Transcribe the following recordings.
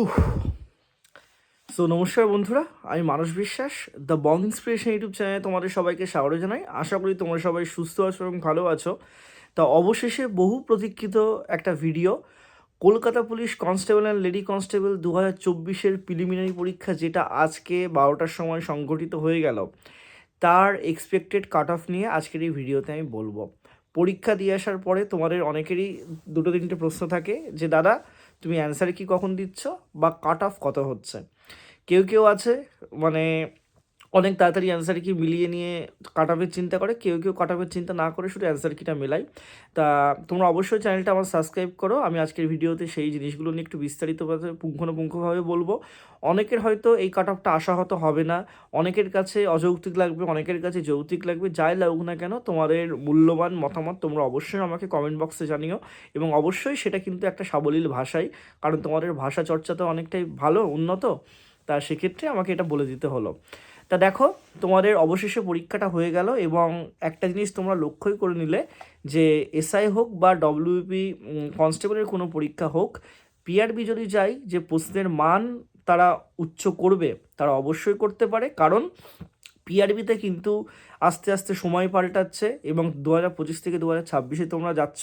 উফ। নমস্কার বন্ধুরা, আমি মানস বিশ্বাস, দ্য বং ইন্সপিরেশন ইউটিউব চ্যানেলে তোমাদের সবাইকে স্বাগত জানাই। আশা করি তোমরা সবাই সুস্থ আছো এবং ভালো আছো। তা অবশেষে বহু প্রতীক্ষিত একটা video, Kolkata police constable and lady constable 2024-এর প্রিলিমিনারি পরীক্ষা যেটা আজকে 12টার সময় সংগঠিত হয়ে গেল, তার এক্সপেক্টেড কাট অফ নিয়ে আজকের এই ভিডিওতে আমি বলবো। পরীক্ষা দিয়ে আসার পরে তোমাদের অনেকেরই দুটো তিনটে প্রশ্ন থাকে যে দাদা তুমি অ্যান্সার কি কখন দিচ্ছ বা কাট অফ কত হচ্ছে। কেউ কেউ আছে মানে অনেক তাড়াতাড়ি অ্যান্সার কি মিলিয়ে নিয়ে কাট অফের চিন্তা করে, কেউ কেউ কাট অফের চিন্তা না করে শুধু অ্যান্সার কিটা মেলায়। তা তোমরা অবশ্যই চ্যানেলটা আমার সাবস্ক্রাইব করো। আমি আজকের ভিডিওতে সেই জিনিসগুলো নিয়ে একটু বিস্তারিতভাবে পুঙ্খানুপুঙ্খভাবে বলবো। অনেকের হয়তো এই কাট অফটা আশাহত হবে না, অনেকের কাছে অযৌক্তিক লাগবে, অনেকের কাছে যৌক্তিক লাগবে। যাই লাগুক না কেন, তোমাদের মূল্যবান মতামত তোমরা অবশ্যই আমাকে কমেন্ট বক্সে জানিও, এবং অবশ্যই সেটা কিন্তু একটা সাবলীল ভাষায়, কারণ তোমাদের ভাষা চর্চা তো অনেকটাই ভালো উন্নত। তা সেক্ষেত্রে আমাকে এটা বলে দিতে হলো। তা দেখো, তোমাদের অবশেষে পরীক্ষাটা হয়ে গেল এবং একটা জিনিস তোমরা লক্ষ্যই করে নিলে যে এসআই হোক বা ডব্লিউপি কনস্টেবলের কোনো পরীক্ষা হোক, পিআরবি যদি যায় যে প্রশ্নের মান তারা উচ্চ করবে, তারা অবশ্যই করতে পারে। কারণ পিআরবিতে কিন্তু আস্তে আস্তে সময় পাল্টাচ্ছে এবং 2025 থেকে 2026-এ তোমরা যাচ্ছ।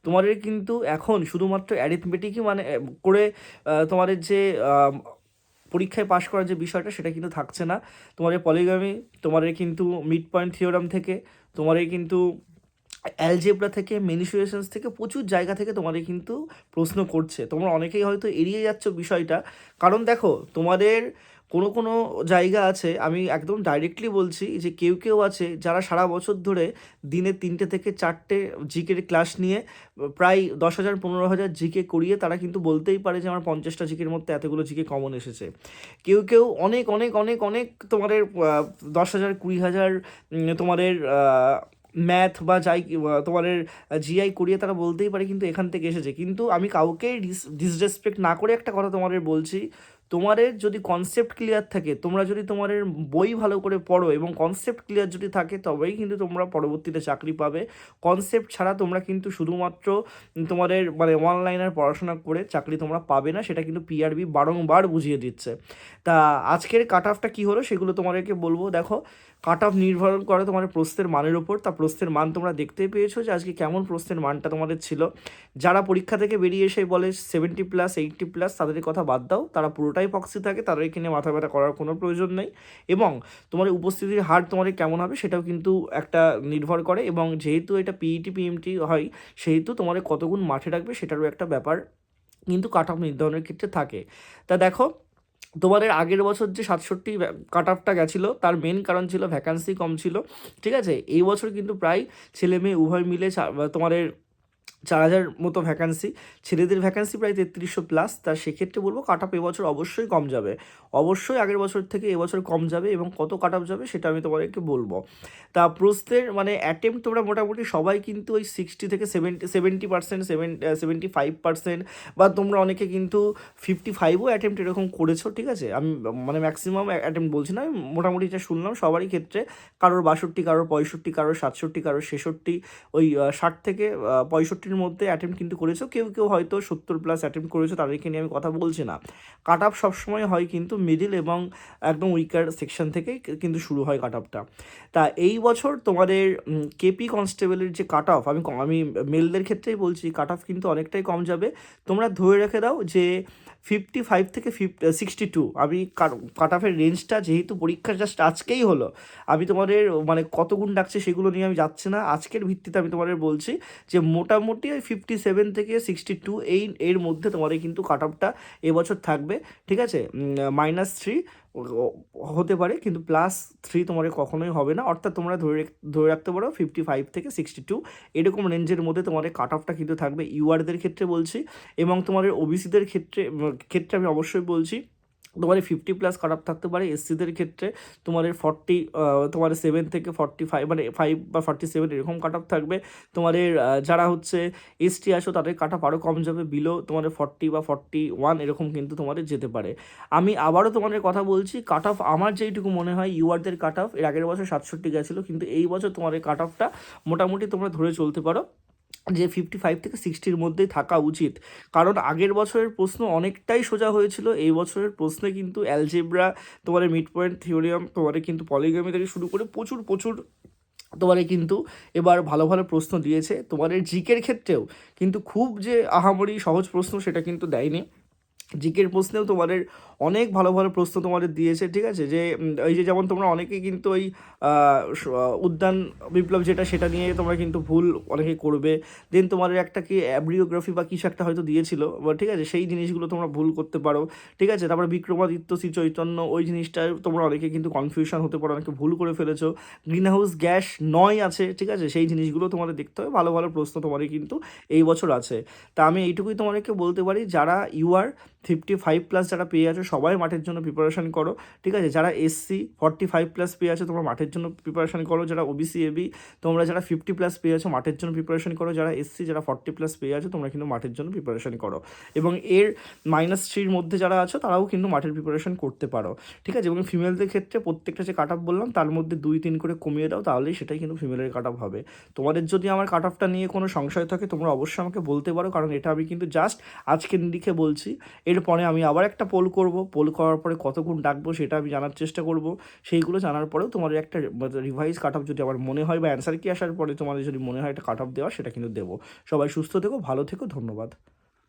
তোমাদের কিন্তু এখন শুধুমাত্র অ্যারিথমেটিকই মানে করে তোমাদের যে পরীক্ষায় পাশ করার যে বিষয়টা সেটা কিন্তু থাকছে না। তোমাদের পলিগামি, তোমাদের কিন্তু মিড পয়েন্ট থিওরাম থেকে, তোমাদের কিন্তু অ্যালজেব্রা থেকে, মেনিসুয়েশনস থেকে, প্রচুর জায়গা থেকে তোমাদের কিন্তু প্রশ্ন করছে। তোমরা অনেকেই হয়তো এড়িয়ে যাচ্ছ বিষয়টা, কারণ দেখো তোমাদের কোনো কোনো জায়গা আছে, আমি একদম ডাইরেক্টলি বলছি যে কেউ কেউ আছে যারা সারা বছর ধরে দিনে 3টে থেকে 4টে জিকের ক্লাস নিয়ে প্রায় 10,000 15,000 জিকে করিয়ে তারা কিন্তু বলতেই পারে যে আমার 50টা জিকের মধ্যে এতগুলো জিকে কমন এসেছে। কেউ কেউ অনেক অনেক অনেক অনেক তোমাদের 10,000 20,000 তোমাদের ম্যাথ বা যাই তোমাদের জিআই করিয়ে তারা বলতেই পারে কিন্তু এখান থেকে এসেছে। কিন্তু আমি কাউকে ডিসরেসপেক্ট না করে একটা কথা তোমাদের বলছি, তোমাদের যদি কনসেপ্ট ক্লিয়ার থাকে, তোমরা যদি তোমাদের বই ভালো করে পড়ো এবং কনসেপ্ট ক্লিয়ার যদি থাকে, তবেই কিন্তু তোমরা পরবর্তীতে চাকরি পাবে। কনসেপ্ট ছাড়া তোমরা কিন্তু শুধুমাত্র তোমাদের মানে অনলাইনের পড়াশোনা করে চাকরি তোমরা পাবে না, সেটা কিন্তু পিআরবি বারংবার বুঝিয়ে দিচ্ছে। তা আজকের কাট অফটা কী হলো সেগুলো তোমাদেরকে বলবো। দেখো, কাট অফ নির্ভর করে তোমার প্রশ্নের মানের ওপর। তা প্রশ্নের মান তোমরা দেখতেই পেয়েছো যে আজকে কেমন প্রশ্নের মানটা তোমাদের ছিল। যারা পরীক্ষা থেকে বেরিয়ে এসে বলে 70+, 80+, তাদের কথা বাদ দাও, তারা পুরোটাই পক্সি থাকে, তাদের এখানে মাথা ব্যথা করার কোনো প্রয়োজন নেই। এবং তোমার উপস্থিতির হার তোমাদের কেমন হবে সেটাও কিন্তু একটা নির্ভর করে, এবং যেহেতু এটা পিইটি পিএমটি হয় সেহেতু তোমাদের কতগুণ মাঠে রাখবে সেটারও একটা ব্যাপার কিন্তু কাট অফ নির্ধারণের ক্ষেত্রে থাকে। তা দেখো, তোমাদের আগের বছর যে 67 কাট অফটা গেছিলো তার মেন কারণ ছিল ভ্যাকান্সি কম ছিল, ঠিক আছে। এই বছর কিন্তু প্রায় ছেলে মেয়ে উভয় মিলে তোমাদের 4,000 মতো ভ্যাকান্সি, ছেলেদের ভ্যাকান্সি প্রায় 3300+। তা সেক্ষেত্রে বলবো কাট অফ এবছর অবশ্যই কম যাবে, অবশ্যই আগের বছর থেকে এবছর কম যাবে, এবং কত কাট অফ যাবে সেটা আমি তোমাদেরকে বলবো। তা প্রশ্নের মানে অ্যাটেম্প্ট তোমরা মোটামুটি সবাই কিন্তু ওই 60 থেকে 70%, 75%, বা তোমরা অনেকে কিন্তু 55ও অ্যাটেম্প্ট এরকম করেছো, ঠিক আছে। আমি মানে ম্যাক্সিমাম অ্যাটেম্প্ট বলছি না, আমি মোটামুটি যা শুনলাম সবারই ক্ষেত্রে, কারোর 62, কারোর 65, কারোর 67, কারোর 66, ওই 60 থেকে 65-র মধ্যে অ্যাটেম্প্ট কিন্তু করেছো। কেউ কেউ হয়তো 70+ অ্যাটেম্প্ট করেছো, তাদেরকে নিয়ে আমি কথা বলছি না। কাট অফ সবসময় হয় কিন্তু মিডিল এবং একদম উইকার সেকশন থেকেই কিন্তু শুরু হয় কাট অফটা। তা এই বছর তোমাদের কেপি কনস্টেবলের যে কাট অফ, আমি মেলদের ক্ষেত্রেই বলছি, কাট অফ কিন্তু অনেকটাই কম যাবে। তোমরা ধরে রেখে দাও যে 55 থেকে 62। আমি কাট অফের রেঞ্জটা, যেহেতু পরীক্ষা জাস্ট আজকেই হলো, আমি তোমাদের মানে কত গুণ ডাকছে সেগুলো নিয়ে আমি যাচ্ছি না, আজকের ভিত্তিতে আমি তোমাদের বলছি যে মোটামুটি ওই 57 থেকে 62 এর মধ্যে তোমাদের কিন্তু কাট অফটা এবছর থাকবে, ঠিক আছে। -3 হতে পারে, কিন্তু +3 তোমাদের কখনোই হবে না। অর্থাৎ তোমরা ধরে রাখতে পারো 55 থেকে 62 এরকম রেঞ্জের মধ্যে তোমাদের কাট অফটা কিন্তু থাকবে, ইউআরদের ক্ষেত্রে বলছি। এবং তোমাদের ওবিসিদের ক্ষেত্রে আমি অবশ্যই বলছি তোমাদের 50+ কাট অফ থাকতে পারে। এসসিদের ক্ষেত্রে তোমাদের 40, তোমাদের 7 থেকে 45 মানে 5 বা 47 এরকম কাট অফ থাকবে। তোমাদের যারা হচ্ছে এসটি আসো তাদের কাট অফ আরও কম যাবে, বিলো তোমাদের 40 বা 41 এরকম কিন্তু তোমাদের যেতে পারে। আমি আবারও তোমাদের কথা বলছি, কাট অফ আমার যেইটুকু মনে হয় ইউআরদের কাট অফ এর আগের বছর 67 গেছিলো, কিন্তু এই বছর তোমাদের কাট অফটা মোটামুটি তোমরা ধরে চলতে পারো যে 55 থেকে 60-র মধ্যেই থাকা উচিত। কারণ আগের বছরের প্রশ্ন অনেকটাই সোজা হয়েছিল। এই বছরের প্রশ্নে কিন্তু অ্যালজেব্রা, তোমাদের মিড পয়েন্ট থিওরিয়াম, তোমাদের কিন্তু পলিগমি থেকে শুরু করে প্রচুর তোমাদের কিন্তু এবার ভালো ভালো প্রশ্ন দিয়েছে। তোমাদের জিকের ক্ষেত্রেও কিন্তু খুব যে আহামরি সহজ প্রশ্ন সেটা কিন্তু দেয়নি। জিকের প্রশ্নেও তোমাদের অনেক ভালো ভালো প্রশ্ন তোমাদের দিয়েছে, ঠিক আছে? যে এই যে যেমন তোমরা অনেকেই কিন্তু ওই উদ্যান বিপ্লব যেটা সেটা নিয়ে তোমরা কিন্তু ভুল অনেকেই করবে। দেন তোমাদের একটা কি অ্যাব্রিওগ্রাফি বা কিছু একটা হয়তো দিয়েছিল, বা ঠিক আছে সেই জিনিসগুলো তোমরা ভুল করতে পারো, ঠিক আছে? তারপরে বিক্রমাদিত্য শ্রী চৈতন্য ওই জিনিসটায় তোমরা অনেকে কিন্তু কনফিউশন হতে পারো, অনেকে ভুল করে ফেলেছো। গ্রিন হাউস গ্যাস 9 আছে, ঠিক আছে? সেই জিনিসগুলো তোমাদের দেখতে হবে। ভালো ভালো প্রশ্ন তোমাদের কিন্তু এই বছর আছে। তা আমি এইটুকুই তোমাদেরকে বলতে পারি, যারা ইউআর 55+ যারা পেয়ে আছো সবাই মাঠের জন্য প্রিপারেশান করো, ঠিক আছে? যারা এসসি 45+ পেয়ে আছো তোমরা মাঠের জন্য প্রিপারেশান করো। যারা ওবিসি এবি তোমরা যারা 50+ পেয়ে আছো মাঠের জন্য প্রিপারেশান করো। যারা এসসি যারা 40+ পেয়ে আছো তোমরা কিন্তু মাঠের জন্য প্রিপারেশান করো। এবং এর -3-র মধ্যে যারা আছো তারাও কিন্তু মাঠের প্রিপারেশান করতে পারো, ঠিক আছে? এবং ফিমেলদের ক্ষেত্রে প্রত্যেকটা যে কাট অফ বললাম তার মধ্যে 2-3 করে কমিয়ে দাও, তাহলেই সেটাই কিন্তু ফিমেলের কাট অফ হবে। তোমাদের যদি আমার কাট অফটা নিয়ে কোনো সংশয় থাকে তোমরা অবশ্যই আমাকে বলতে পারো, কারণ এটা আমি কিন্তু জাস্ট আজকের নিরিখে বলছি। এরপরে আমি আবার একটা পোল করব, পোল করার পরে কত গুণ ডাকবো সেটা আমি জানার চেষ্টা করব। সেইগুলো জানার পরেও তোমাদের একটা রিভাইজ কাট অফ যদি আমার মনে হয় বা অ্যান্সার কি আসার পরে তোমাদের যদি মনে হয় একটা কাট অফ দেওয়া, সেটা কিন্তু দেবো। সবাই সুস্থ থেকো, ভালো থেকো, ধন্যবাদ।